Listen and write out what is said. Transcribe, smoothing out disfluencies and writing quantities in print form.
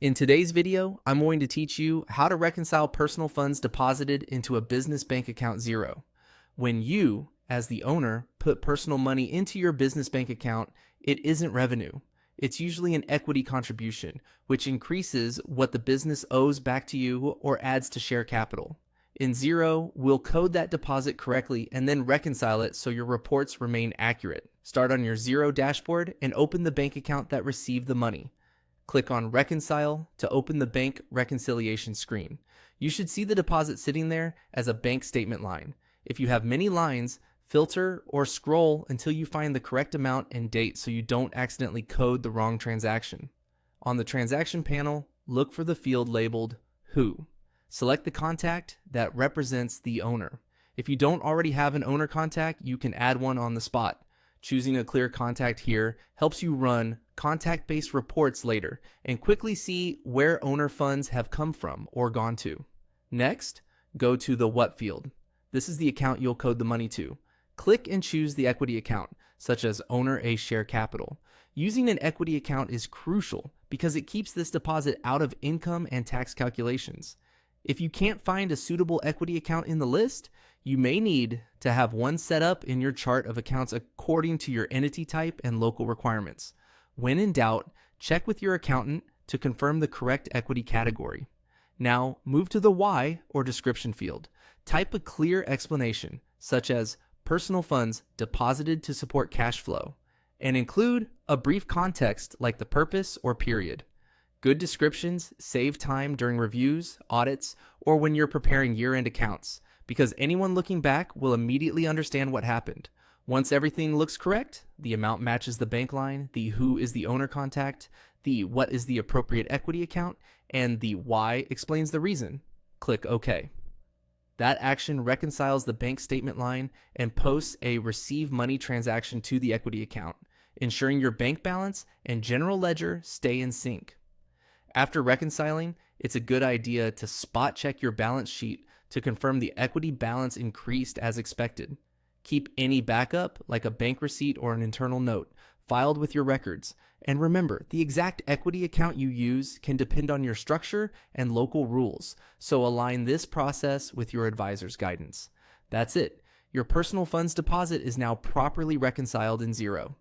In today's video, I'm going to teach you how to reconcile personal funds deposited into a business bank account Xero. When you, as the owner, put personal money into your business bank account, it isn't revenue. It's usually an equity contribution, which increases what the business owes back to you or adds to share capital. In Xero, we'll code that deposit correctly and then reconcile it so your reports remain accurate. Start on your Xero dashboard and open the bank account that received the money. Click on Reconcile to open the bank reconciliation screen. You should see the deposit sitting there as a bank statement line. If you have many lines, filter or scroll until you find the correct amount and date so you don't accidentally code the wrong transaction. On the transaction panel, look for the field labeled Who. Select the contact that represents the owner. If you don't already have an owner contact, you can add one on the spot. Choosing a clear contact here helps you run contact-based reports later and quickly see where owner funds have come from or gone to. Next, go to the What field. This is the account you'll code the money to. Click and choose the equity account, such as Owner A Share Capital. Using an equity account is crucial because it keeps this deposit out of income and tax calculations. If you can't find a suitable equity account in the list, you may need to have one set up in your chart of accounts according to your entity type and local requirements. When in doubt, check with your accountant to confirm the correct equity category. Now, move to the Why or description field. Type a clear explanation, such as personal funds deposited to support cash flow, and include a brief context like the purpose or period. Good descriptions save time during reviews, audits, or when you're preparing year-end accounts, because anyone looking back will immediately understand what happened. Once everything looks correct, the amount matches the bank line, the who is the owner contact, the what is the appropriate equity account, and the why explains the reason. Click OK. That action reconciles the bank statement line and posts a receive money transaction to the equity account, ensuring your bank balance and general ledger stay in sync. After reconciling, it's a good idea to spot check your balance sheet to confirm the equity balance increased as expected. Keep any backup, like a bank receipt or an internal note, filed with your records. And remember, the exact equity account you use can depend on your structure and local rules, so align this process with your advisor's guidance. That's it. Your personal funds deposit is now properly reconciled in Xero.